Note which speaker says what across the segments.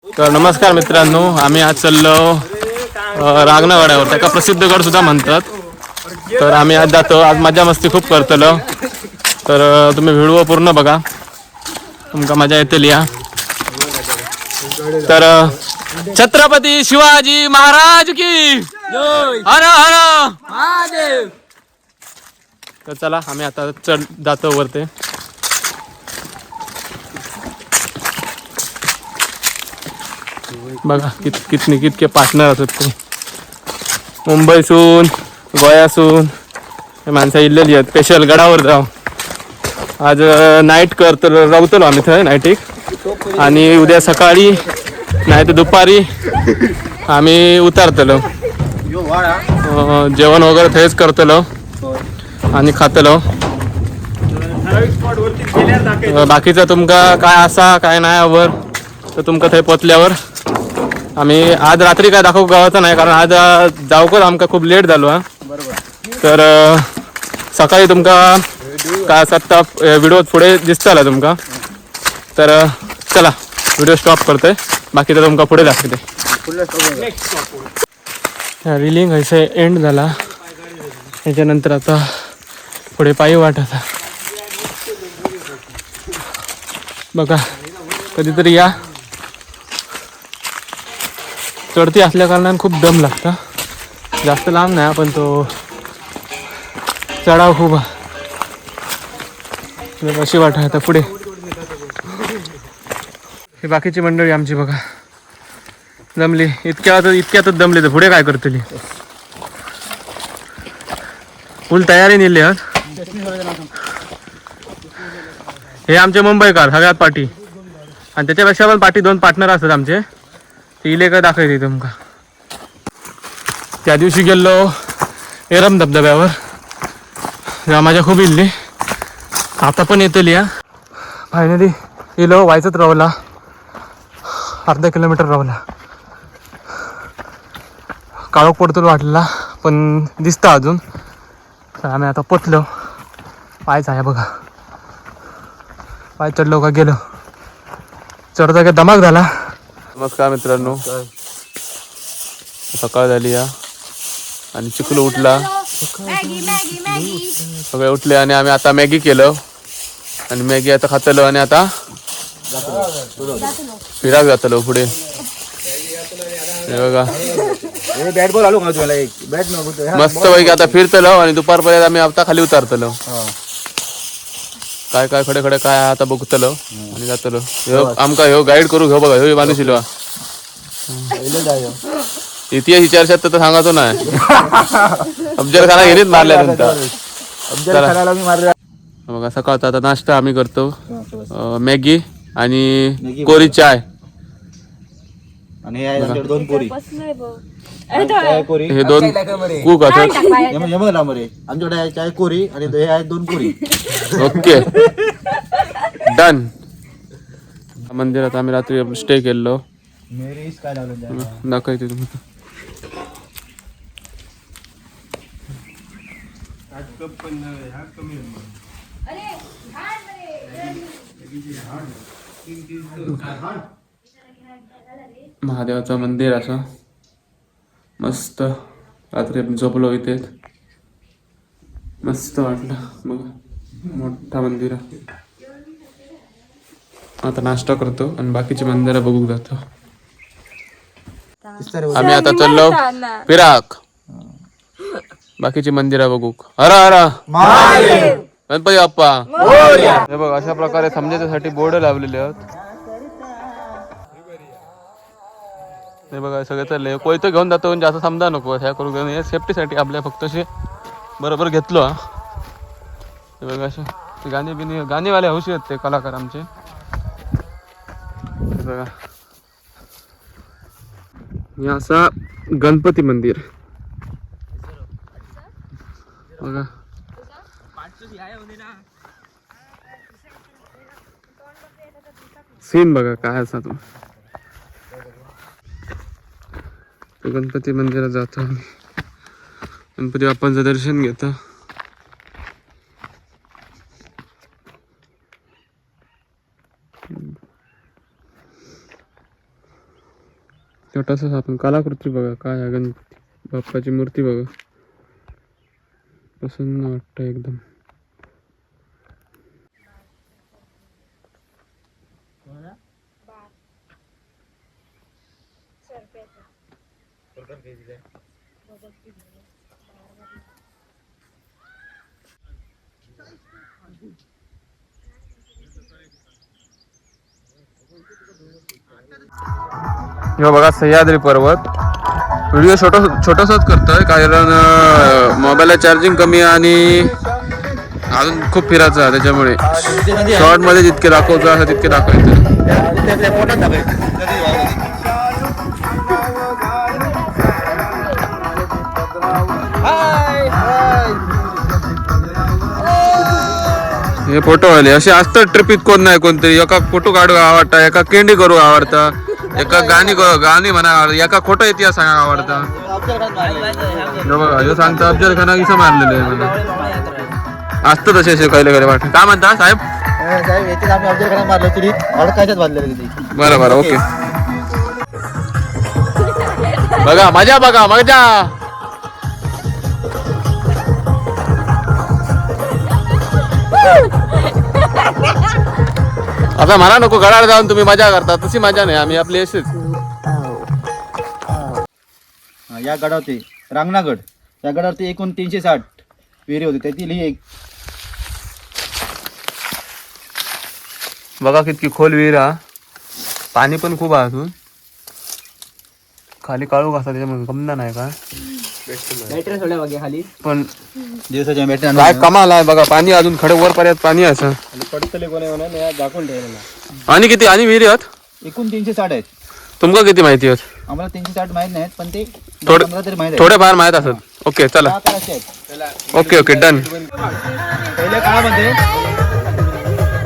Speaker 1: तर नमस्कार मित्रांनो, आम्ही आज चाललो रांगणवाड्यावर, त्याका प्रसिद्ध गड सुद्धा म्हणतात. तर आम्ही आज जातो, आज मजा मस्ती खूप करतलो. तर तुम्ही व्हिडिओ पूर्ण बघा, तुमका मजा येतली. या तर छत्रपती शिवाजी महाराज की हर हर महादेव. तर चला आम्ही आता जातो वरते. बघा कितके पार्टनर असतात ते, मुंबईसून गोयासून माणसं इल्लेली आहेत. स्पेशल गडावर जाऊ आज नाईट राहतलो आम्ही थंय नाईटीक, आणि उद्या सकाळी नाही तर दुपारी आम्ही उतारतलो. जेवण वगैरे थंयच करतलो आणि खातलो. बाकीचं तुमका काय असा काय नाही वर तर तुमका थंय पोचल्यावर आम्ही आज रात्री काय दाखवू गावाचं नाही, कारण आज जाऊकच आमका खूप लेट झालो हा. तर सकाळी तुमका काय सत्ता व्हिडिओ पुढे दिसताला तुमका. तर चला व्हिडिओ स्टॉप करतोय, बाकी तर तुमका पुढे दाखवते. रिलिंग असे एंड झाला, त्याच्यानंतर आता पुढे पायी वाट आता. बघा कधीतरी या, चढती असल्या कारणाने खूप दम लागता. जास्त लांब नाही पण तो चढाव खूप अशी वाट आता पुढे. ही बाकीची मंडळी आमची बघा दमली, इतक्यातच दमली, तर पुढे काय करतली. फुल तयारी नेली आहात. हे आमचे मुंबईकर सगळ्यात पाठी, आणि त्याच्यापेक्षा पण पाठी दोन पार्टनर असतात आमचे, ते इले काय दाखवते तुमका. त्या दिवशी गेलो एरम धबधब्यावर, माझ्या खूप इल्ली, आता पण येतली. या फायनली इलो, व्हायचंच रावला, अर्धा किलोमीटर रावला. काळोख पडतो वाटलेला पण दिसतं अजून. तर आम्ही आता पोचलो. पायच आहे बघा, पाय चढलो का गेलो, चढता का धमाक झाला. नमस्कार मित्रांनो, सकाळ झाली या आणि चिखलू उठला, सगळे उठले आणि आम्ही आता मॅगी केलं आणि मॅगी आता खातलो आणि आता फिराक जातलो पुढे. हे बघा
Speaker 2: बॅट बॉल आलो मला एक बॅट
Speaker 1: मस्त पैकी आता फिरतलो आणि दुपारपर्यंत आम्ही आता खाली उतारतलो. काय काय खडे खडे काय आता बघतलो आणि जातलो. आमका ह्यो गाईड करू घेऊ बघा, ह्यो माणूस इलो इतिहास चर्चेत तर सांगायचो नाही. अफजल खाना गेलीच मारल्या नंतर बघा. सकाळचा आता नाश्ता आम्ही करतो, मॅगी आणि कोरी चाय.
Speaker 2: आणि दोन पोरी,
Speaker 1: हे दोन कूक असतात
Speaker 2: आमच्याकडे चाय कोरी आणि हे आहेत दोन पोरी.
Speaker 1: Okay done. मंदिरात आम्ही रात्री स्टे केलो, दाखवते तुम्ही. महादेवाचं मंदिर असं मस्त. रात्री आपण झोपलो इथे, मस्त वाटलं. मग मोठा मंदिर आहे. आता नाश्ता करतो आणि बाकीची मंदिरं बघू जातो. आम्ही आता चाललो फिराक, बाकीची मंदिरं बघू. हर हर गणपती बाप्पा. हे बघ अशा प्रकारे समजण्यासाठी बोर्ड लावलेले आहेत. हे बघा सगळे चालले, कोयतं घेऊन जातो जास्त समजा नको ह्या करू घेऊन, हे सेफ्टीसाठी आपल्या फक्त असे बरोबर घेतलो. हा हे बघा असे गाणीवाले हौशी आहेत ते कलाकार आमचे. हे बघा हे असा गणपती मंदिर बघा. सीन बघा काय असा तो. गणपती मंदिरात जातो आम्ही, गणपती बाप्पांचं दर्शन घेतो. छोटासा आपण कलाकृती बघा काय आहे गणपती बाप्पाची मूर्ती बघा प्रसन्न वाटतं एकदम. हे बघा सह्याद्री पर्वत. व्हिडिओ छोटासाच करतोय कारण मोबाईलला चार्जिंग कमी आहे आणि अजून खूप फिरायचं आहे त्याच्यामुळे शॉर्ट मध्ये जितके दाखवतो असं तितके दाखवायचं. हे फोटो आले असे असतात ट्रिपीत कोण नाही कोणतरी एका फोटो काढू आवडता एका केंडी करू आवडता एका गाणी म्हणा एका खोटं इतिहास सांगा आवडता. बघा ह्यो सांगता अफजल खाना कसं मारलेलं आहे मला असतं तसे असे खैले खैले वाटत. काय म्हणता साहेब? बरं बरं ओके. बघा मजा बघा मजा. आता मला नको गडावर जाऊन तुम्ही मजा करता तशी मजा नाही आम्ही आपली अशीच.
Speaker 2: या गडावरती रांगणागड या गडावरती एकूण 360 विहिरी होती त्यातील ही एक.
Speaker 1: बघा किती खोल विहीर हा. पाणी पण खूप आहे अजून खाली काळू कसा त्याच्यामुळे गमना नाही का पण
Speaker 2: दिवसाच्या
Speaker 1: काय कमाल आहे बघा. पाणी अजून खडे वर पर्यंत पाणी असं आणि किती आणि विहिरी आहेत
Speaker 2: एकूण 360 आहेत.
Speaker 1: तुमका किती माहिती आहेत?
Speaker 2: आम्हाला 360 माहित नाहीत पण ते
Speaker 1: तरी माहित थोडेफार माहित असत. ओके चला ओके ओके डन.
Speaker 2: पहिल्या काळामध्ये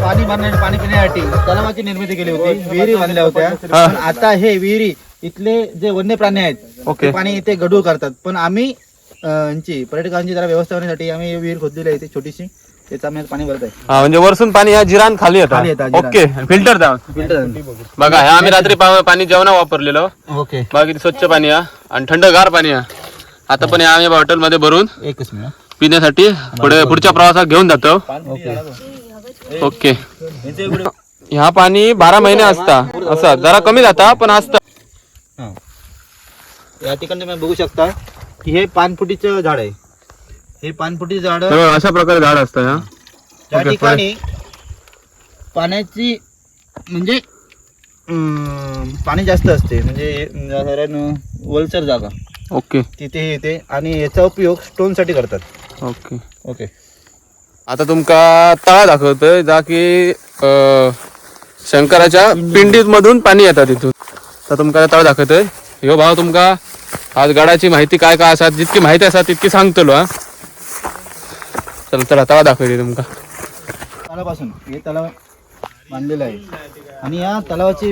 Speaker 2: पाणी पिण्यासाठी तलावाची निर्मिती केली होती विहिरी बांधल्या होत्या. पण आता हे विहिरी इथले जे वन्य प्राणी आहेत ते पाणी इथे गढूळ करतात. पण आम्ही पर्यटकांची जरा व्यवस्थापनासाठी आम्ही विहीर खोदलेली आहे छोटीशी त्याचं आम्ही पाणी भरत आहे.
Speaker 1: म्हणजे वरसून पाणी ह्या जिरान खाली येतात. ओके फिल्टर बघा ह्या आम्ही रात्री पाणी जेवणा वापरलेलं.
Speaker 2: ओके
Speaker 1: बघा किती स्वच्छ पाणी आहे आणि थंडगार पाणी आहे. आता पण आम्ही हॉटेल मध्ये भरून
Speaker 2: एकच मिनिट
Speaker 1: पिण्यासाठी पुढच्या प्रवासात घेऊन जातो. ओके ह्या पाणी 12 महिने असता असं जरा कमी जाता पण असतं.
Speaker 2: या ठिकाणी तुम्ही बघू शकता की हे पानफुटीचं झाड आहे. हे पानफुटी झाड
Speaker 1: अशा प्रकारे झाड असतं.
Speaker 2: त्या ठिकाणी पाण्याची म्हणजे पाणी जास्त असते म्हणजे वलसर जागा.
Speaker 1: ओके
Speaker 2: तिथे येते आणि याचा उपयोग स्टोन साठी करतात.
Speaker 1: ओके
Speaker 2: ओके
Speaker 1: आता तुमका तळा दाखवतोय जा की शंकराच्या पिंडीत मधून पाणी येतात तिथून. तर तुमका तळा दाखवतोय. ह्यो भाव तुमका आज गडाची माहिती काय काय असतात जितकी माहिती असतात तितकी सांगतलो. हा चला चला तळा दाखवते तुमका.
Speaker 2: तलावापासून हे तलाव बांधलेलं आहे आणि या तलावाची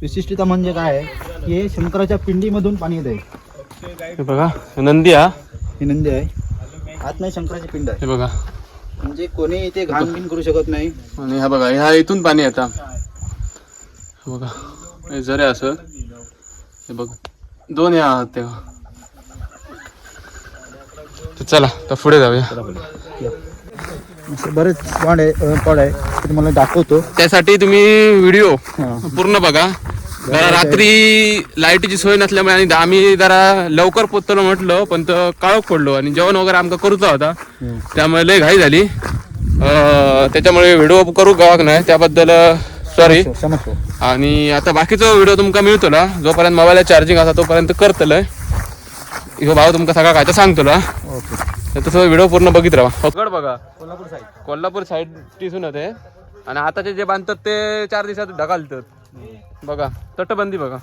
Speaker 2: विशिष्टता म्हणजे काय आहे की हे शंकराच्या पिंडीमधून पाणी येत आहे.
Speaker 1: हे बघा नंदी हा.
Speaker 2: ही नंदी आहे आत नाही शंकराची पिंड आहे.
Speaker 1: हे बघा
Speaker 2: म्हणजे कोणी इथे घाण बिन करू शकत नाही.
Speaker 1: आणि हा बघा ह्या इथून पाणी येतं. बघा हे जरे असं हे बघ दोन या आहात तेव्हा. चला तर पुढे जाऊया.
Speaker 2: बरेच पॉड आहे ते तुम्हाला दाखवतो.
Speaker 1: त्यासाठी तुम्ही व्हिडिओ पूर्ण बघा. जरा रात्री लाईटीची सोय नसल्यामुळे आणि आम्ही जरा लवकर पोचलो म्हटलं पण तो काळोख पडलो आणि जेवण वगैरे आमका करूचा होता त्यामुळे लय घाई झाली. त्याच्यामुळे व्हिडिओ करू गावाक नाही त्याबद्दल सॉरी. आणि आता बाकीचा व्हिडिओ तुमका मिळतो ना जोपर्यंत मोबाईलला चार्जिंग असा तोपर्यंत करतलंय. ह्यो भाव तुमका सगळा काय तर सांगतो ना तसं व्हिडिओ पूर्ण बघित राहा. गड बघा कोल्हापूर साईड दिसून येते आणि आताचे जे बांधतात ते 4 दिवसात ढगालतात. बघा तटबंदी बघा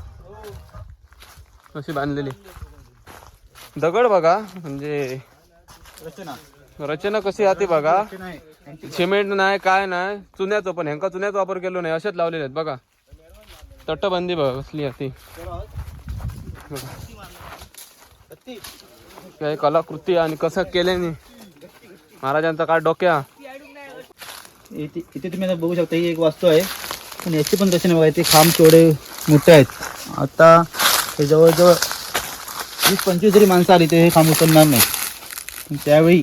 Speaker 1: कशी बांधलेली. दगड बघा म्हणजे रचना कशी आहे बघा. सिमेंट नाही काय नाही चुन्याचं पण ह्यांका चुन्याचा वापर केलो नाही असेच लावलेले आहेत. बघा तटबंदी बघा कसली आहे काय कलाकृती आणि कसं केल्याने महाराजांचा काय डोक्या.
Speaker 2: इथे तुम्ही बघू शकता ही एक वास्तू आहे पण याची पण रचना बघा. ते खांब केवढे मोठे आहेत आता हे जवळजवळ 20-25 जरी माणसं आली ते हे काम उचलणार नाही. पण त्यावेळी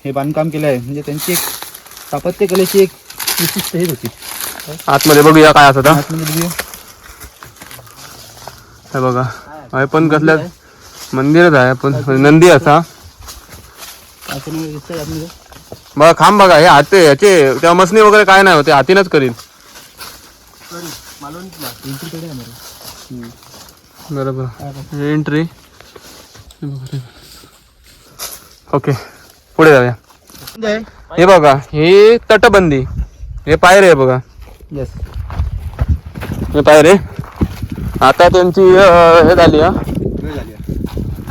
Speaker 2: हे बांधकाम केलं आहे म्हणजे त्यांची एक स्थापत्यकलेची एक विशिष्ट हेच होती.
Speaker 1: आतमध्ये बघूया काय असं
Speaker 2: आतमध्ये बघूया.
Speaker 1: हे बघा हे पण कसल्या मंदिरच आहे पण नंदी असा
Speaker 2: असं नाही दिसतंय आतमध्ये.
Speaker 1: बघा खांब बघा हे हाते याचे तेव्हा मसनी वगैरे काय नाही होते हातीनच करीन बरोबर एंट्री. ओके पुढे जाऊया. हे बघा हे तटबंदी हे पायरे आहे बघा.
Speaker 2: येस
Speaker 1: हे पायरे आता त्यांची हे झाली हा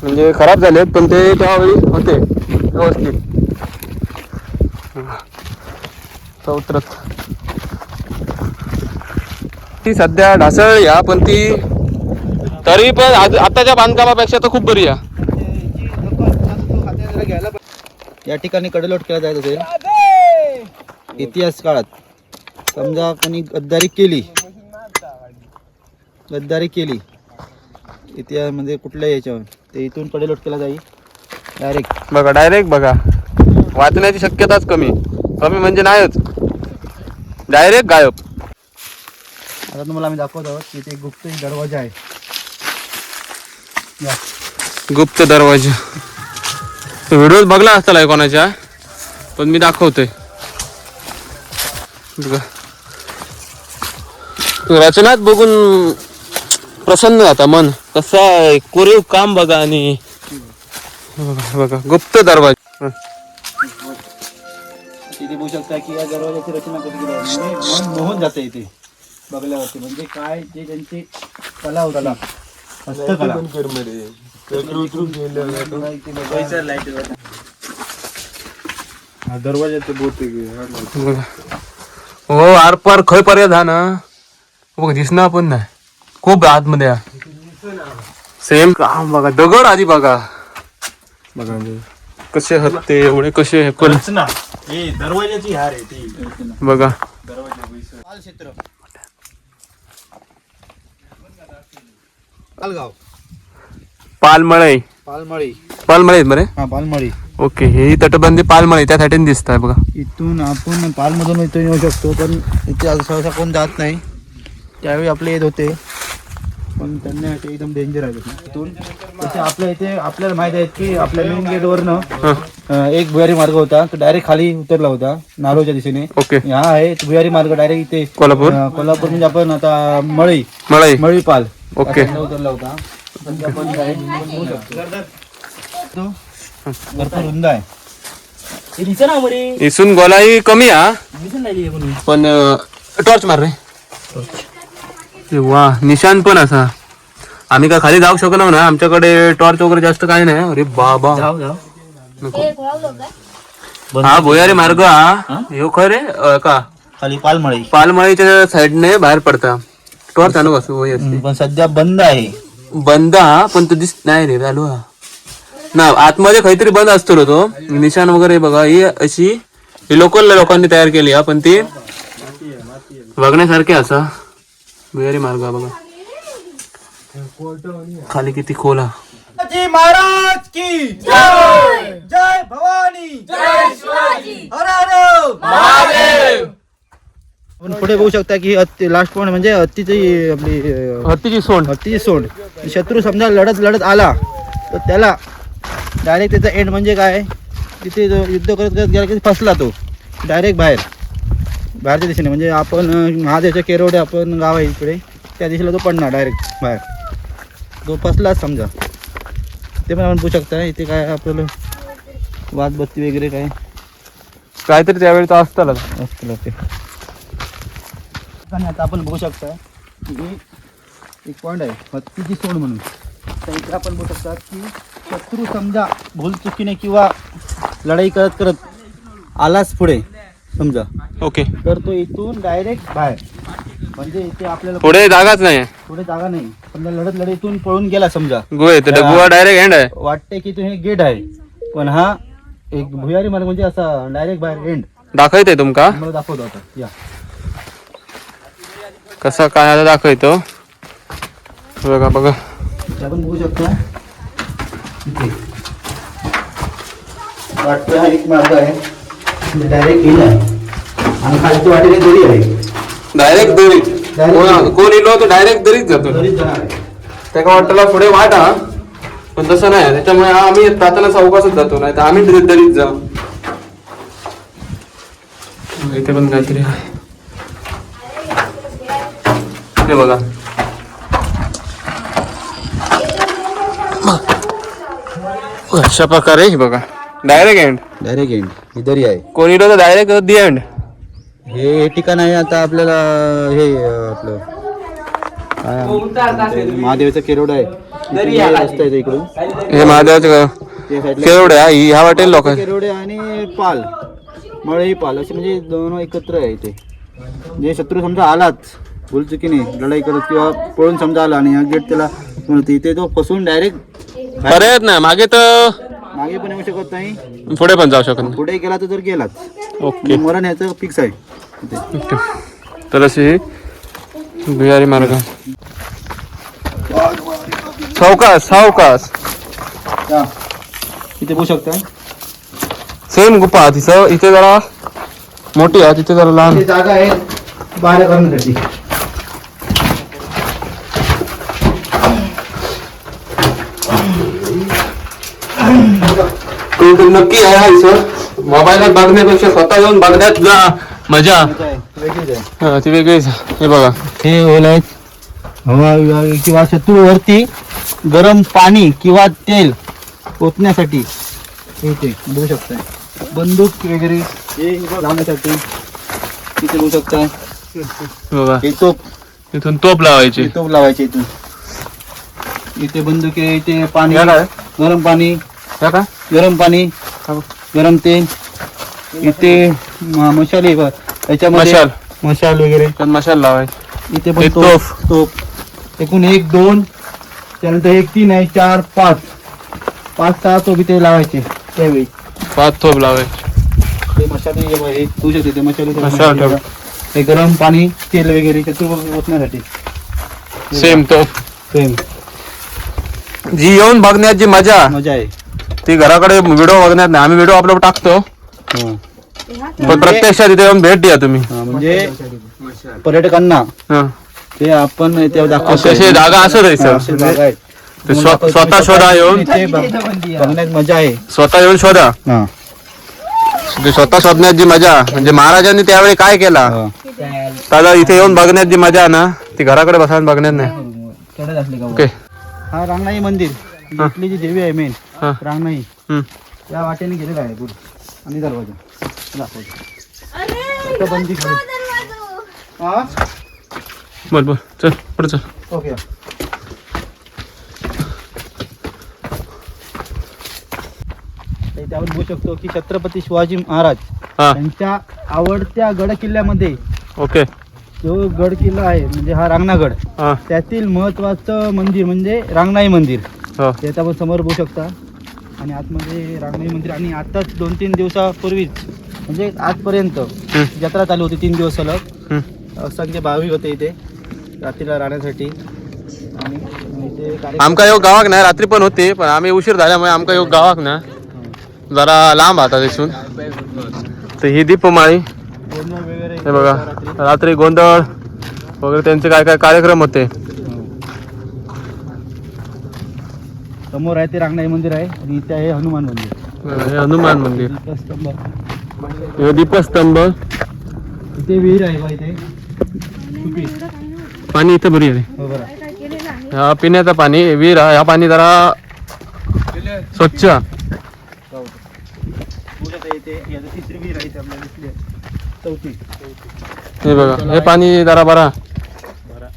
Speaker 1: म्हणजे खराब झाले पण ते त्यावेळी होते व्यवस्थित. उतरत ती सध्या ढासळली हा पण ती तरी पण आताच्या बांधकामापेक्षा तर खूप बरी आहे.
Speaker 2: या ठिकाणी कडेलोट केला जायचं असेल इतिहास काळात समजा कोणी गद्दारी केली इतिहास म्हणजे कुठल्या याच्यावर ते इथून कडेलोट केला जाईल डायरेक्ट.
Speaker 1: बघा डायरेक्ट बघा वाचण्याची शक्यताच कमी म्हणजे नाहीच डायरेक्ट गायब.
Speaker 2: आता तुम्हाला आम्ही दाखवत आहोत की ते गुप्त दरवाजा आहे.
Speaker 1: गुप्त दरवाजा व्हिडिओ बघला असता कोणाच्या पण मी दाखवतोय. रचनात बघून प्रसन्न जाता मन कसं कोरीव काम बघा. आणि बघा गुप्त दरवाजा
Speaker 2: इथे बघू शकता की या दरवाजाची रचना कधी केली आहे. म्हणजे मन मोहन जाते इथे बघल्यावरती. म्हणजे काय जे त्यांची कला होता हस्तकला. दरवाजा ते
Speaker 1: हो आरपार खय पर्यंत हा ना बघ दिसणार पण नाही खूप आतमध्ये सेम काम बघा दगड आधी बघा कसे हत्ते एवढे कसे
Speaker 2: दरवाजाची हार आहे ती
Speaker 1: बघा.
Speaker 2: पालगाव
Speaker 1: पालमळई
Speaker 2: पालमळी
Speaker 1: बरे.
Speaker 2: हा पालमळी.
Speaker 1: ओके ही तटबंदी पालमळी त्यासाठी दिसत आहे बघा.
Speaker 2: इथून आपण पालमधून इथून येऊ शकतो पण इथे सहसा कोण जात नाही. त्यावेळी आपले येत होते पण त्यांना ते एकदम डेंजर आहे इथून. तसे आपल्या इथे आपल्याला माहित आहे की आपल्या मेन गेटवरनं एक भुयारी मार्ग होता तो डायरेक्ट खाली उतरला होता नारोच्या दिशेने.
Speaker 1: ओके
Speaker 2: हा आहे भुयारी मार्ग डायरेक्ट इथे
Speaker 1: कोल्हापूर
Speaker 2: म्हणजे आपण आता मळी पाल
Speaker 1: ओके
Speaker 2: उतरला होता. भरपूर रुंद आहे.
Speaker 1: इथून गोलाई कमी हा पण टॉर्च मार रे वा निशान पण असा. आम्ही काय खाली जाऊ शकलो ना आमच्याकडे टॉर्च वगैरे जास्त काही नाही. अरे बाबा हा भुयारी मार्ग हा ह्यो खरे का
Speaker 2: खाली
Speaker 1: पालमळीच्या साईडने बाहेर पडता. टॉर्च आणू कसं
Speaker 2: पण सध्या बंद आहे.
Speaker 1: बंद हा पण तो दिसत नाही रे चालू हा ना आतमध्ये काहीतरी बंद असतो तो निशाण वगैरे बघा. ही अशी लोकल लोकांनी तयार केली हा पण ती बघण्यासारखे असा भुयारी मार्ग बघा. खाली किती खोल हा.
Speaker 2: महाराज की जय जय भवानी जय शिवाजी हर हर महादेव. आपण पुढे बघू शकता की लास्ट पॉइंट म्हणजे हत्तीची सोंड. शत्रू समजा लढत आला तर त्याला डायरेक्ट त्याचा एंड म्हणजे काय तिथे युद्ध करत गेला की फसला तो डायरेक्ट बाहेरच्या दिशेने. म्हणजे आपण महादेवच्या केरवडे आपण गाव आहे इकडे त्या दिशेला तो पडणार डायरेक्ट बाहेर. तो फसलाच समजा. ते पण आपण बघू शकता इथे काय आपल्याला वादबत्ती वगैरे काय
Speaker 1: काहीतरी त्यावेळी तर असतं
Speaker 2: ते. आता आपण बघू शकता की एक पॉईंट आहे हत्तीची सोंड म्हणून. तर इथे आपण बघू शकता की शत्रू समजा भूलचुकीने किंवा लढाई करत आलाच पुढे समजा
Speaker 1: ओके
Speaker 2: तर तो इथून डायरेक्ट बाहेर. म्हणजे इथे आपल्याला
Speaker 1: पुढे जागाच नाही
Speaker 2: पुढे जागा नाही. समजा लढत इथून पळून गेला समजा
Speaker 1: गुहा डायरेक्ट एंड आहे.
Speaker 2: वाटते की तो हे गेट आहे पण हा एक भुयारी मार्ग म्हणजे असा डायरेक्ट बाहेर एंड
Speaker 1: दाखवतोय तुमका
Speaker 2: मला दाखवतो आता. या
Speaker 1: कसा काय आता दाखवतो बघा बघा
Speaker 2: आपण बघू शकता इथे वाटतं हा एक मार्ग आहे डायरेक्ट हिल आहे आणि खालच्या वाटेने दरी आहे
Speaker 1: डायरेक्ट दरी कोण इलो तो डायरेक्ट दरीच जातो
Speaker 2: दरीच जाणार आहे.
Speaker 1: त्याका वाटला पुढे वाट हा पण तसं नाही त्याच्यामुळे आम्ही जाताना चौकासच जातो नाही तर आम्ही दरीत जाऊ इथे पण काहीतरी आहे हे बघा अशा प्रकारे बघा डायरेक्ट एंड
Speaker 2: ही दरी आहे
Speaker 1: कोणी तर डायरेक्ट दी एंड
Speaker 2: हे ठिकाण आहे आता आपल्याला हे आपलं महादेवाचं केरोड आहे रस्ता आहे इकडून
Speaker 1: हे महादेवाचं केवढे ह्या वाटेल लोक
Speaker 2: केरोडे आणि पाल मळई पाल असे म्हणजे दोन एकत्र आहे इथे जे शत्रू समजा आलाच भूलचुकीने लढाई करत किंवा पळून समजा आला आणि हा गेट त्याला म्हणते इथे तो फसून डायरेक्ट
Speaker 1: पर्यायच नाही मागे तर
Speaker 2: मागे पण येऊ शकत नाही
Speaker 1: पुढे पण जाऊ शकत नाही
Speaker 2: पुढे गेला तर गेलाच
Speaker 1: ओके
Speaker 2: मरण याचं फिक्स आहे इथे.
Speaker 1: ओके तर अशी बिहारी मार्ग सावकाश
Speaker 2: या. इथे बघू शकता
Speaker 1: सेम गुफा तिथं इथे जरा मोठी आहे तिथे जरा लहान
Speaker 2: इथे जागा आहे बाहेर करण्यासाठी
Speaker 1: नक्की आहे हा सर मोबाईलात बघण्यापेक्षा स्वतः येऊन बघण्यात जा मजा
Speaker 2: वेगळीच आहे
Speaker 1: हा, ती वेगळीच हे बघा
Speaker 2: हे ओलाय हवा विभाग किंवा शत्रूवरती गरम पाणी किंवा तेल ओतण्यासाठी हे इथे बघू शकताय बंदूक वगैरे हे लावण्यासाठी इथे बघू शकताय
Speaker 1: बघा
Speaker 2: हे तोप
Speaker 1: इथून तोप लावायची
Speaker 2: हे तोप लावायचे इथून इथे बंदूक आहे इथे पाणी
Speaker 1: या काय?
Speaker 2: गरम पाणी
Speaker 1: या का
Speaker 2: गरम पाणी गरम तेल इथे मशाली याच्यामध्ये
Speaker 1: मशाल.
Speaker 2: मशाल वगैरे
Speaker 1: त्यात मशाल लावायची
Speaker 2: इथे
Speaker 1: हे
Speaker 2: पण तोप एकूण 1 2 त्यानंतर 1 3 आहे 4 5 6 तोप इथे लावायचे त्यावेळी
Speaker 1: 5 तोप लावायची
Speaker 2: ते मशाली हे तू शकते ते
Speaker 1: मशाल
Speaker 2: मशाली
Speaker 1: ठेव.
Speaker 2: हे गरम पाणी तेल वगैरे शत्रू ओतण्यासाठी
Speaker 1: सेम तोप
Speaker 2: सेम
Speaker 1: जी येऊन बघण्यात जी मजा
Speaker 2: मजा आहे
Speaker 1: ती घराकडे व्हिडिओ बघण्यात नाही आम्ही व्हिडिओ अपलोड टाकतो पण प्रत्यक्षात इथे येऊन भेट द्या तुम्ही
Speaker 2: म्हणजे पर्यटकांना
Speaker 1: हा.
Speaker 2: ते आपण ते दाखवतो
Speaker 1: अशी जागा असत आहे सर
Speaker 2: अशी जागा आहे.
Speaker 1: ते स्वतः शोधा येऊन
Speaker 2: इथे बघण्यात मजा आहे
Speaker 1: स्वतः येऊन शोधा
Speaker 2: हा.
Speaker 1: ते स्वतः शोधण्यात जी मजा म्हणजे महाराजांनी त्यावेळी काय केला
Speaker 2: हा.
Speaker 1: त्याला इथे येऊन बघण्यात जी मजा आहे ना ती घराकडे बसायला बघण्यात नाही ओके
Speaker 2: हा रांगणाई मंदिर इथली जी देवी आहे मेन
Speaker 1: हा.
Speaker 2: रांगणाई
Speaker 1: हम्म.
Speaker 2: या वाटेने गेलेला आहे गुड आणि दरवाजा दाखवतो आता बंदी करू. हा
Speaker 1: बोल बोल चल पुढे चल
Speaker 2: ओके इथे आपण बघू शकतो की छत्रपती शिवाजी महाराज
Speaker 1: हा
Speaker 2: यांच्या आवडत्या गड किल्ल्यामध्ये
Speaker 1: ओके
Speaker 2: जो गड किल्ला आहे म्हणजे हा रांगणागड
Speaker 1: हा
Speaker 2: त्यातील महत्वाचं मंदिर म्हणजे रांगणाई मंदिर
Speaker 1: हो
Speaker 2: ते आता आपण समोर बघू शकता आणि आतमध्ये रांगणाई मंदिर आणि आताच 2-3 दिवसापूर्वीच म्हणजे आजपर्यंत जत्रा चालू होती 3 दिवस सलग असंख्य भाविक होते इथे रात्रीला राहण्यासाठी आणि इथे
Speaker 1: आमका योग गावाक नाही रात्री पण होती पण आम्ही उशीर झाल्यामुळे आमका योग गावाक ना जरा लांब आता तिथून तर ही दीपमाळी
Speaker 2: गोंधळ वगैरे
Speaker 1: हे बघा रात्री गोंधळ वगैरे त्यांचे काय काय कार्यक्रम होते
Speaker 2: समोर आहे ते रांगणाई मंदिर आहे आणि इथे आहे हनुमान मंदिर
Speaker 1: हे हनुमान मंदिर
Speaker 2: दीपस्तंभ.
Speaker 1: हे दीपस्तंभ
Speaker 2: इथे विहीर आहे बा इथे सुपी.
Speaker 1: पाणी इथं बरी आहे
Speaker 2: हो बरं
Speaker 1: हा पिण्याचं पाणी विहीर ह्या पाणी जरा स्वच्छ
Speaker 2: इथे याचं तिसरी विहीर आहे इथे आपल्याला दिसली आहे. चौथी
Speaker 1: हे बघा हे पाणी जरा बरा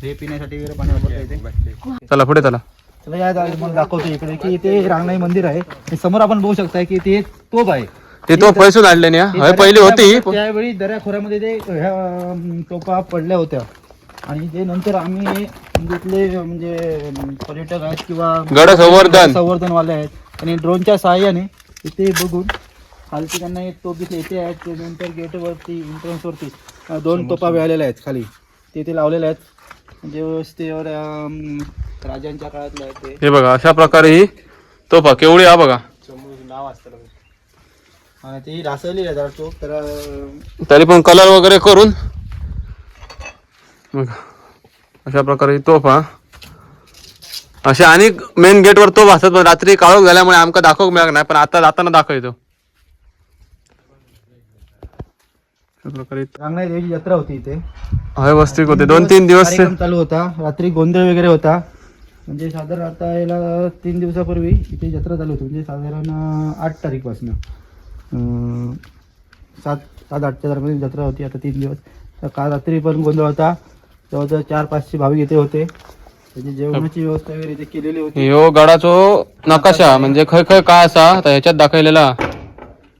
Speaker 2: हे पिण्यासाठी वगैरे पाणी वापरता इथे
Speaker 1: चला पुढे चला
Speaker 2: चला या मला दाखवतो इकडे की इथे रांगणाई मंदिर आहे आणि समोर आपण बघू शकता की इथे तोप आहे
Speaker 1: ते तो पैसून आणले नाही पहिली होती
Speaker 2: त्यावेळी दऱ्याखोऱ्यामध्ये ते ह्या तोफा पडल्या होत्या आणि ते नंतर आम्ही इथले म्हणजे पर्यटक आहेत किंवा
Speaker 1: गड
Speaker 2: संवर्धनवाले आहेत आणि ड्रोनच्या सहाय्याने इथे बघून खालती त्यांना एक तोप दिसले इथे आहेत ते नंतर गेटवरती एंट्रन्सवरती 2 तोफा मिळालेल्या आहेत खाली ते इथे लावलेल्या आहेत म्हणजे व्यवस्थित राजांच्या काळातलं आहे ते.
Speaker 1: हे बघा अशा प्रकारे ही तोफा केवढी हा बघा.
Speaker 2: नाव असतं आणि ती रासवली आहे जरा चोख तर
Speaker 1: तरी पण कलर वगैरे करून बघा अशा प्रकारे ही तोफा. अशा अनेक मेन गेटवर तोफ असतात पण रात्री काळोख झाल्यामुळे आमका दाखवूक मिळत नाही, पण आता जाताना दाखवतो. अशा प्रकारे
Speaker 2: रांगणाई देवीची जत्रा होती इथे.
Speaker 1: व्यवस्थित होते 2-3 दिवस
Speaker 2: कार्यक्रम चालू होता. रात्री गोंधळ वगैरे होता. म्हणजे साधारण आता याला 3 दिवसापूर्वी इथे जत्रा चालू होती. म्हणजे साधारण 8 तारीखपासून 7-8च्या दरम्यान जत्रा होती. आता 3 दिवस. तर काल रात्री पण गोंधळ होता. जवळजवळ 400-500 भाविक इथे होते. त्याची जेवणाची व्यवस्था वगैरे इथे केलेली होती.
Speaker 1: ह्यो गडाचो नकाशा म्हणजे खय खय काय असा तर ह्याच्यात दाखवलेला,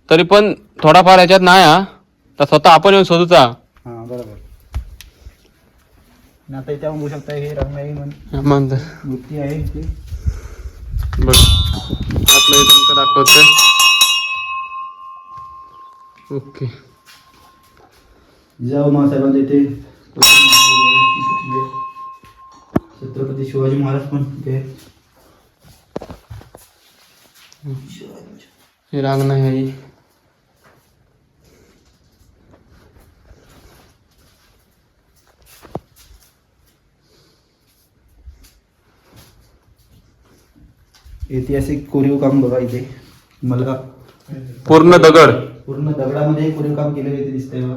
Speaker 1: तरी पण थोडाफार ह्याच्यात नाही हा. तर स्वतः आपण येऊन शोधूचा.
Speaker 2: हा बरोबर. आणि आता इथे आपण बघू शकता हे रांगणाई मूर्ती आहे इथे.
Speaker 1: बघ आपलं तुमका दाखवतोय. ओके.
Speaker 2: जिजाऊ मासाहेबांचे इथे छत्रपती शिवाजी महाराज पण इथे.
Speaker 1: हे रांगणाई आहे.
Speaker 2: ऐतिहासिक कोरीव काम बघा इथे. मला
Speaker 1: पूर्ण दगड.
Speaker 2: पूर्ण दगडामध्ये कोरीव काम केलेलं इथे दिसतंय बघा.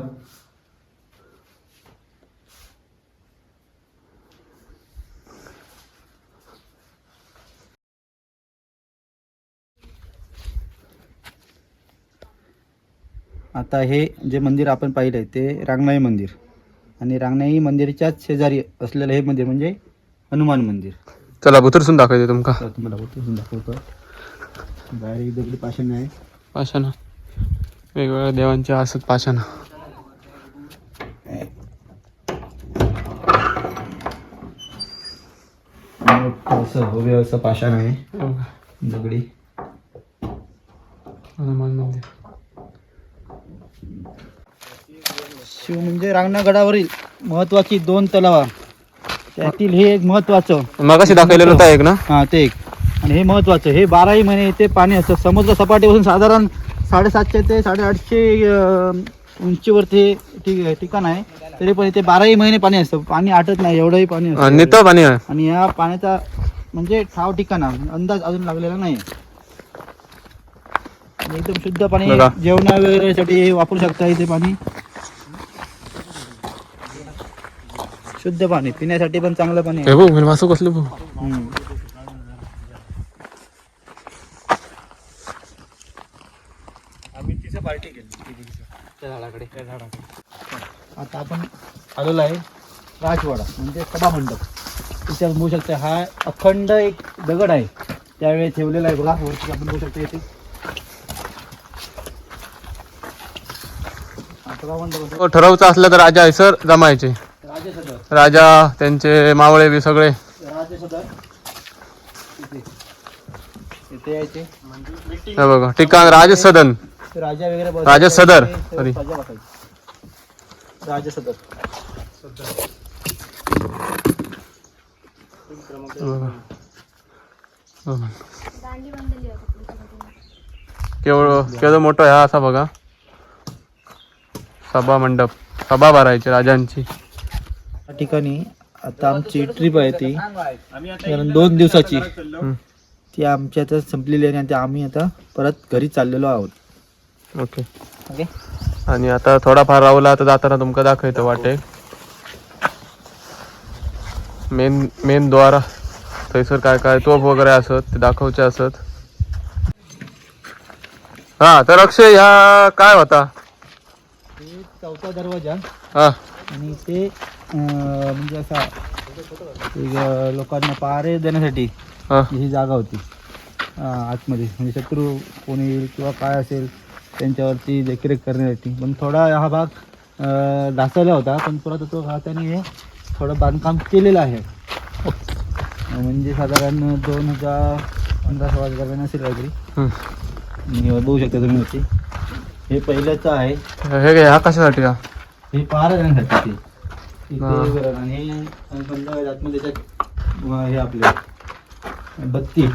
Speaker 2: आता हे जे मंदिर आपण पाहिलंय ते रांगणाई मंदिर आणि रांगणाई मंदिराच्याच शेजारी असलेलं हे मंदिर म्हणजे हनुमान मंदिर.
Speaker 1: चला बुतरसून दाखवते तुमका.
Speaker 2: तर तुम्हाला बोलतो दाखवतो. बाहेर एक दगडी पाषाण आहे.
Speaker 1: पाषाण वेगवेगळ्या देवांच्या असत पाषाण.
Speaker 2: असं भव्य असं पाषाण आहे दगडी.
Speaker 1: हनुमान मंदिर.
Speaker 2: शिव म्हणजे रांगणागडावरील महत्वाची 2 तलावा त्यातील हे एक महत्वाचं.
Speaker 1: मगाशी दाखवलेलं होतं एक ना.
Speaker 2: हा ते एक. आणि हे महत्वाचं हे 12ही महिने इथे पाणी असतं. समुद्र सपाटीपासून साधारण 750 ते 850 उंचीवरती ठिकाण आहे. तरी पण इथे 12ही महिने पाणी असतं. पाणी आटत नाही एवढंही पाणी असतं.
Speaker 1: नितळ पाणी आहे.
Speaker 2: आणि या पाण्याचा म्हणजे ठाव ठिकाणा अंदाज अजून लागलेला नाही. एकदम शुद्ध पाणी जेवणा वगैरेसाठी वापरू शकता इथे पाणी. शुद्ध पाणी पिण्यासाठी पण चांगलं पाणी आहे.
Speaker 1: वासू कसलं भाऊ.
Speaker 2: आम्ही तिथे पार्टी केली त्या झाडाकडे. आता आपण आलेलो आहे राजवाडा म्हणजे सभा मंडप. तिथे बघू शकता हा अखंड एक दगड आहे त्यावेळी ठेवलेला आहे बघा. वरती आपण बघू शकता इथे
Speaker 1: ठरवचं असलं तर राजा सर जमायचे. राजा त्यांचे मावळे बी सगळे हे बघा ठिकाण राजसदन.
Speaker 2: राजा वगैरे
Speaker 1: राजसदर सॉरी
Speaker 2: राजसदर.
Speaker 1: केवढं मोठं आहे असा बघा सभा मंडप. सभा भरायची राजांची.
Speaker 2: या ठिकाणी आता आमची ट्रिप आहे ती 2 दिवसाची ती आमच्या आता संपलेली आहे आणि आम्ही आता परत घरी चाललेलो आहोत.
Speaker 1: Okay
Speaker 2: okay.
Speaker 1: आणि आता थोडाफार राहुला तर जाताना तुमका दाखवतो वाटे मेन द्वार थंयसर काय काय तोफ वगैरे असत ते दाखवचे असत. हा तर अक्षय ह्या काय होता.
Speaker 2: चौथा दरवाजा.
Speaker 1: हा
Speaker 2: आणि ते म्हणजे असा लोकांना पहारे देण्यासाठी ही जागा होती आतमध्ये. म्हणजे शत्रू कोणी येईल किंवा काय असेल त्यांच्यावरती देखरेख करण्यासाठी. पण थोडा हा भाग ढासळला होता पण परत तो हाताने हे थोडं बांधकाम केलेलं आहे. म्हणजे साधारण 2015-16 दरम्यान असेल काहीतरी. बघू शकता तुम्ही होती. हे पहिल्याचं आहे.
Speaker 1: हे हा कशासाठी.
Speaker 2: हे पहारा देण्यासाठी वरण आणि संध्याकाळी आतमध्ये त्याच्यात हे आपले बत्ती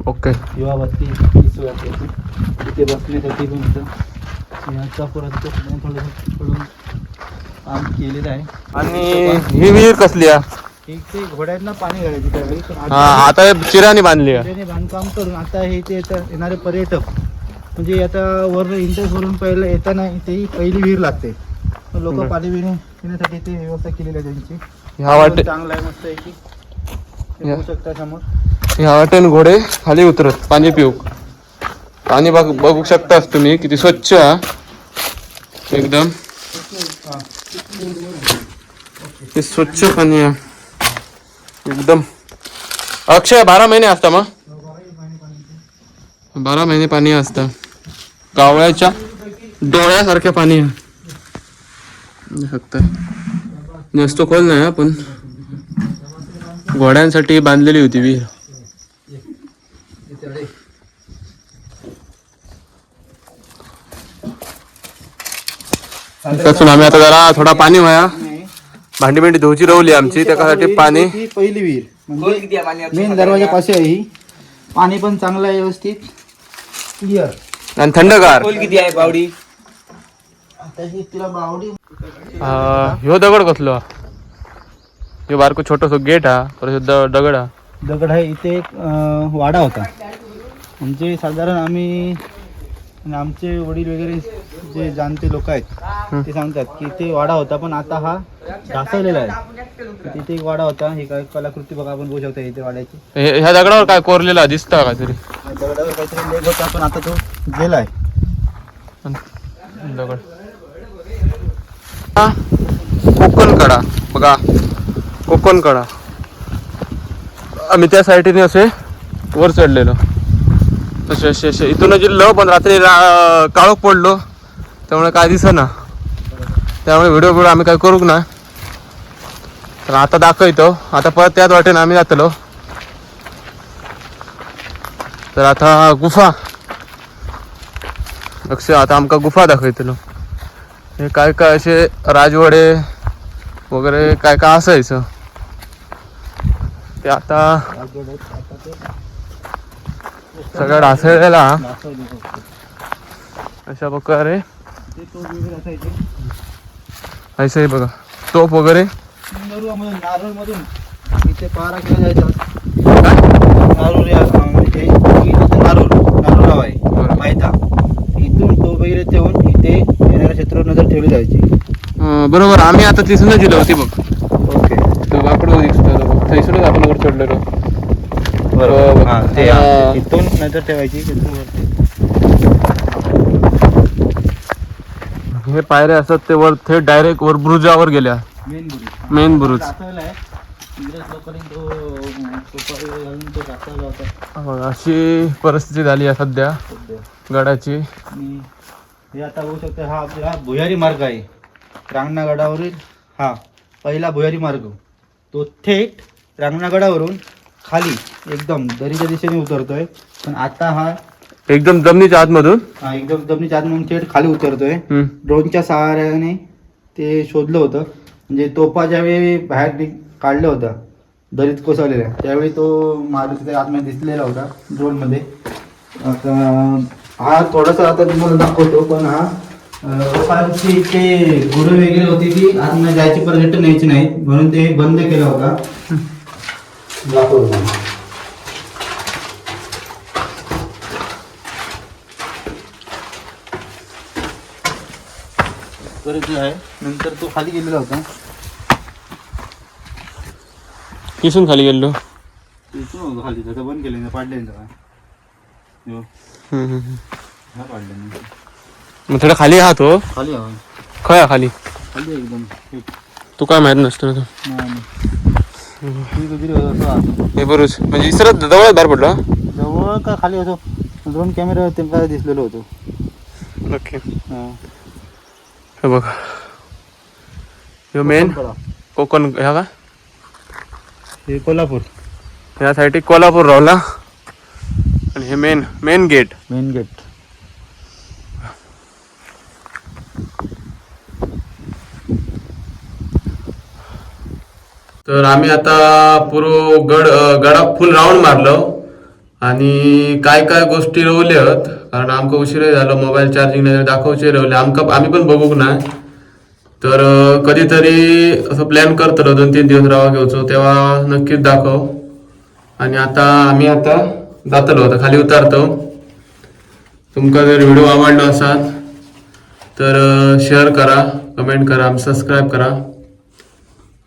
Speaker 1: ओके
Speaker 2: किंवा बत्ती सोय आपल्याची तिथे बसण्यासाठी पण होतं याचा परत थोडं काम केलेलं आहे.
Speaker 1: आणि ही विहीर कसली आहे?
Speaker 2: ते घोड्यांना पाणी घालायची त्यावेळी पण
Speaker 1: आता चिराने बांधली आहे.
Speaker 2: त्याने बांधकाम करून आता हे ते येणारे पर्यटक म्हणजे आता वर इंटरेस्ट वरून पहिलं येताना ते पहिली विहीर लागते लोक पाणी पिण्यासाठी ते व्यवस्था केलेली आहे त्यांची.
Speaker 1: ह्या वाटे
Speaker 2: चांगला आहे मस्त आहे की बघू शकता समोर.
Speaker 1: ह्या वाटेन घोडे खाली उतरत पाणी पिऊ. पाणी बघू शकताच तुम्ही किती स्वच्छ आहे एकदम. हे स्वच्छ पाणी आहे एकदम. अक्षय 12 महिने असता मग 12 महिने पाणी असतं. कावळ्याच्या डोळ्यासारखे पाणी आहे. जास्त खोल नाही पण घोड्यांसाठी बांधलेली होती विहीर. त्यातून आम्ही आता जरा थोडा पाणी व्हाया भांडी बिंडी धुवची रवली आमची त्यासाठी पाणी.
Speaker 2: ही पहिली विहीर म्हणजे मेन दरवाजापाशी आहे ही. पाणी पण चांगलं आहे व्यवस्थित क्लिअर
Speaker 1: आणि थंडगार.
Speaker 3: किती आहे बावडी?
Speaker 2: आता ही तिला बावडी
Speaker 1: ह्यो दगड कसलो? ह्यो बारको छोटस गेट हा परत दगड हा.
Speaker 2: दगड आहे. इथे एक वाडा होता म्हणजे साधारण आम्ही आमचे वडील वगैरे जे जाणते लोक आहेत ते सांगतात की इथे वाडा होता पण आता हा ढासळलेला आहे. तिथे एक वाडा होता. ही काय कलाकृती बघा आपण बघू शकता इथे वाड्याची.
Speaker 1: ह्या दगडावर काय कोरलेला दिसतं का तरी?
Speaker 2: दगडावर काहीतरी लेख होता पण आता तो गेलाय.
Speaker 1: दगड कोकण कडा बघा कोकण कडा. आम्ही त्या साईडने असे वर चढलेलो असे असे असे इथून जिल्लो पण रात्री काळोख पडलो त्यामुळे काय दिसेना. त्यामुळे व्हिडिओ आम्ही काय करूक ना. तर आता दाखवतो. आता परत त्याच वाटेने आम्ही जातलो. तर आता गुफा लक्ष आता आमका गुफा दाखवतलो. हे काय काय असे राजवाडे वगैरे काय काय असायचं ते आता सगळं ढासळलेला अशा प्रकारे. असंही बघा तोप वगैरे
Speaker 2: नारूर मधून इथे पारा केला जायचा. नारूर या म्हणजे नारूर गाव आहे माहिता. इथून तो वगैरे ठेवून इथे येणाऱ्या क्षेत्रावर नजर ठेवली जायची.
Speaker 1: बरोबर. आम्ही आता तिथूनच दिलं होती बघ.
Speaker 2: ओके
Speaker 1: तो वाकडं दिसतो थैसूनच आपण वर चढलेलो.
Speaker 2: ते इथून नजर ठेवायची.
Speaker 1: हे पायऱ्या असतात ते वर थेट डायरेक्ट वर ब्रुजावर गेल्या. मेन बुरुज. अशी परिस्थिती झाली आहे सध्या गडाची.
Speaker 2: हे आता बघू शकता हा आपला भुयारी मार्ग आहे. रांगणागडावरील हा पहिला भुयारी मार्ग. तो थेट रांगणागडावरून खाली एकदम दरीच्या दिशेने उतरतोय. पण आता हा
Speaker 1: एकदम जमिनीच्या आतमधून
Speaker 2: हा एकदम जमिनीच्या आतमधून थेट खाली उतरतोय. ड्रोनच्या सहाऱ्याने ते शोधलं होतं. म्हणजे तोफा ज्यावेळी बाहेर काढलं होतं दरीत कोसळलेल्या त्यावेळी तो मार्ग तिथे आतमध्ये दिसलेला होता ड्रोन मध्ये. आता हा थोडासा आता तुम्हाला दाखवतो. पण हा लोकांची ते गुरु वगैरे होती ती आतमध्ये जायची पर्यटन यायची नाही म्हणून ते बंद केला होता. दाखवतो आहे. नंतर तो खाली गेलेला होता.
Speaker 1: किसून खाली गेलो.
Speaker 2: खाली त्याचं बंद केलं पाडले
Speaker 1: मग थोडा खाली हा तो
Speaker 2: खाली
Speaker 1: खया खाली
Speaker 2: खाली एकदम.
Speaker 1: तू काय माहित नसतो ना हे बरोच म्हणजे इसरत जवळ बाहेर पडला
Speaker 2: जवळ का खाली असो. ड्रोन कॅमेरा काय दिसलेलो होतो.
Speaker 1: ओके हे बघ मेन कोकण ह्या का
Speaker 2: हे कोल्हापूर.
Speaker 1: ह्या साईड कोल्हापूर रावला आणि हे मेन गेट.
Speaker 2: Main gate.
Speaker 1: तर आम्ही आता गडा फुल राऊंड मारलो आणि काय काय गोष्टी रवल्यात कारण आमका उशीर झालो मोबाईल चार्जिंग नाही दाखवचे रवले आम्ही पण बघूक ना तर कधीतरी असं प्लॅन करतलो 2-3 दिवस राहा घेऊचो तेव्हा नक्कीच दाखव आणि आता आम्ही जातलो आता खाली उतारतो तुमका जर व्हिडिओ आवडलो असाल तर शेअर करा कमेंट करा सबस्क्राईब करा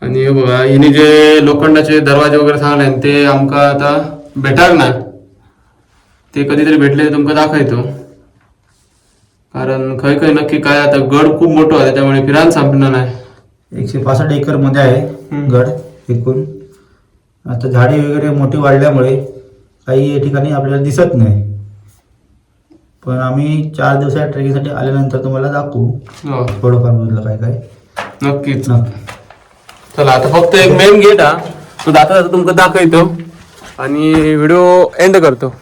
Speaker 1: आणि हे बघा हिने जे लोखंडाचे दरवाजे वगैरे सांगले ते आमका आता भेटार ना ते कधीतरी भेटले तुमका दाखवतो कारण खय नक्की काय आता गड खूप मोठं आहे त्यामुळे फिरायला संपणार नाही
Speaker 2: 165 एकर मध्ये आहे गड एकूण आता झाडे वगैरे मोठी वाढल्यामुळे काही ठिकाणी आपल्याला दिसत नाही पण आम्ही 4 दिवसाच्या ट्रेकिंगसाठी आल्यानंतर तुम्हाला दाखवू थोडंफार बघितलं काय काय
Speaker 1: नक्कीच चला आता फक्त एक मेन गेट हा तो जाता जाता तुमका दाखवतो आणि व्हिडिओ एंड करतो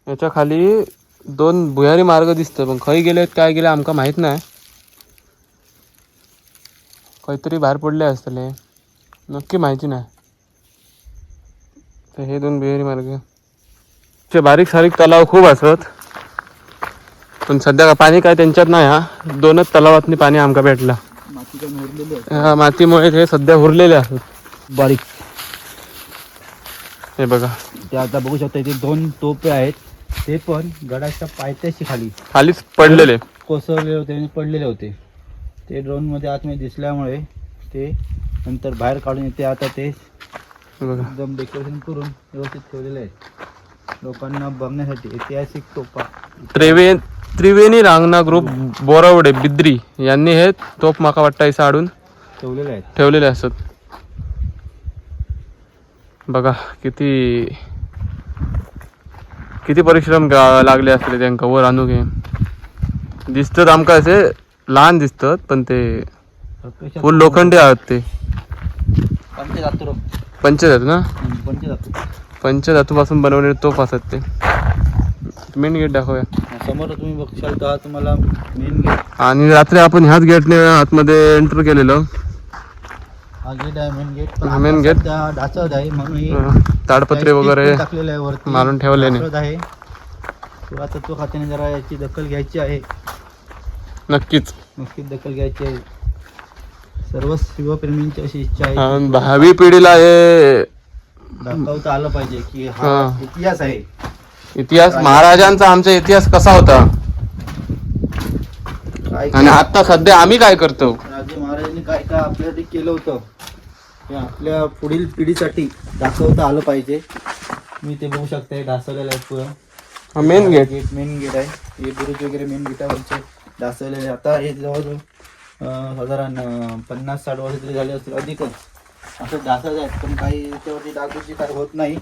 Speaker 1: याच्या खाली 2 भुयारी मार्ग दिसतं पण खय गेले काय गेले आमका माहित नाही काहीतरी बाहेर पडले असतले नक्की माहिती नाही तर हे 2 भुयारी मार्ग चे बारीक सारीक तलाव खूप असत पण सध्या पाणी काय त्यांच्यात नाही हा 2च तलावातनी पाणी आमका भेटला मातीमुळे ते सध्या उरलेले असत
Speaker 2: बारीक
Speaker 1: हे बघा
Speaker 2: ते आता बघू शकता इथे 2 टोपे आहेत ते पण गडाच्या पायथ्याशी
Speaker 1: खालीच पडलेले
Speaker 2: कोसळलेले होते आणि पडलेले होते ते ड्रोन मध्ये आतमध्ये दिसल्यामुळे ते नंतर बाहेर काढून येते आता ते एकदम डेकोरेशन करून व्यवस्थित ठेवलेले आहेत लोकांना बघण्यासाठी ऐतिहासिक तोफा
Speaker 1: त्रिवेणी रांगणा ग्रुप बोरावडे बिद्री यांनी हे तोफ माका वाटतं इथं आडून ठेवलेले असत बघा किती परिश्रम लागले असले त्यांना वर आणू घे दिसतात आमका असे लहान दिसतात पण ते फुल लोखंडी आहात ते पंचधातू ना पंचधातू पासून बनवलेले तोफ असतात ते मेन गेट दाखवूया
Speaker 2: समोर तुम्ही बघशाल का तुम्हाला मेन गेट
Speaker 1: आणि रात्री आपण ह्याच गेटने आतमध्ये एंटर केलेलो
Speaker 2: हा गेट आहे
Speaker 1: मेन गेट
Speaker 2: ढाचत आहे म्हणून
Speaker 1: ताडपत्रे वगैरे
Speaker 2: टाकलेले आहे वरती
Speaker 1: मारून ठेवले
Speaker 2: आहे पुरातत्व खात्याने जरा याची दखल घ्यायची आहे
Speaker 1: नक्कीच
Speaker 2: दखल घ्यायची आहे सर्व शिवप्रेमींची अशी इच्छा आहे
Speaker 1: भावी पिढीला हे
Speaker 2: दाखवता आलं पाहिजे की हा इतिहास आहे
Speaker 1: इतिहास महाराजांचा आमचा इतिहास कसा होता आणि आता सध्या आम्ही काय करतो
Speaker 2: राजे महाराजांनी काय काय आपल्यासाठी केलं होतं हे आपल्या पुढील पिढीसाठी दाखवता आलं पाहिजे मी ते बघू शकते ढासवलेलं आहे पुढं
Speaker 1: मेन गेट
Speaker 2: आहे हे बुरुज वगैरे मेन गेटावरचे ढासवलेले आता हे जवळजवळ साधारण 50-60 वर्ष तरी झाले असतील अधिकच असं ढासत आहेत पण काही याच्यावरती डागडुजी काय होत नाही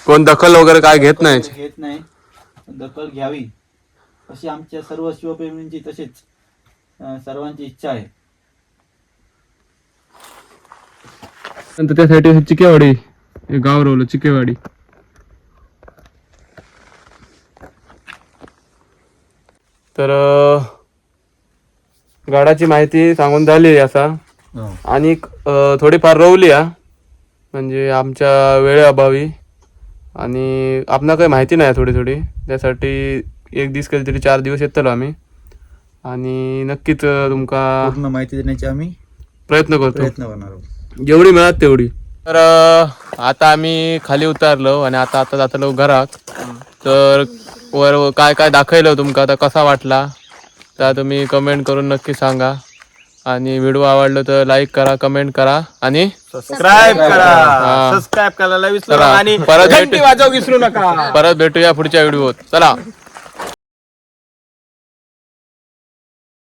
Speaker 1: कोण दखल वगैरे काय घेत नाही
Speaker 2: दखल घ्यावी अशी आमच्या सर्व शिवप्रेमींची तसेच सर्वांची इच्छा आहे
Speaker 1: नंतर त्यासाठी चिकेवाडी हे गाव रवलं चिकेवाडी तर गडाची माहिती सांगून झाली असा आणि थोडीफार रवली म्हणजे आमच्या वेळेअभावी आणि आपणा काही माहिती नाही थोडी त्यासाठी 1 दिवस कधी तरी 4 दिवस येतलो आम्ही आणि नक्कीच तुमका
Speaker 2: पूर्ण माहिती देण्याची आम्ही
Speaker 1: प्रयत्न करणार
Speaker 2: आहोत
Speaker 1: जेवढी मिळत तेवढी तर आता आम्ही खाली उतरलो आणि आता जातलो घरात तर वर काय काय दाखवलं तुमका आता कसा वाटला तर तुम्ही कमेंट करून नक्की सांगा आणि व्हिडिओ आवडला तर लाईक करा कमेंट करा आणि
Speaker 3: सबस्क्राईब करायला विसरू नका आणि परत घंटी वाजवू विसरू नका
Speaker 1: परत भेटूया पुढच्या व्हिडिओत चला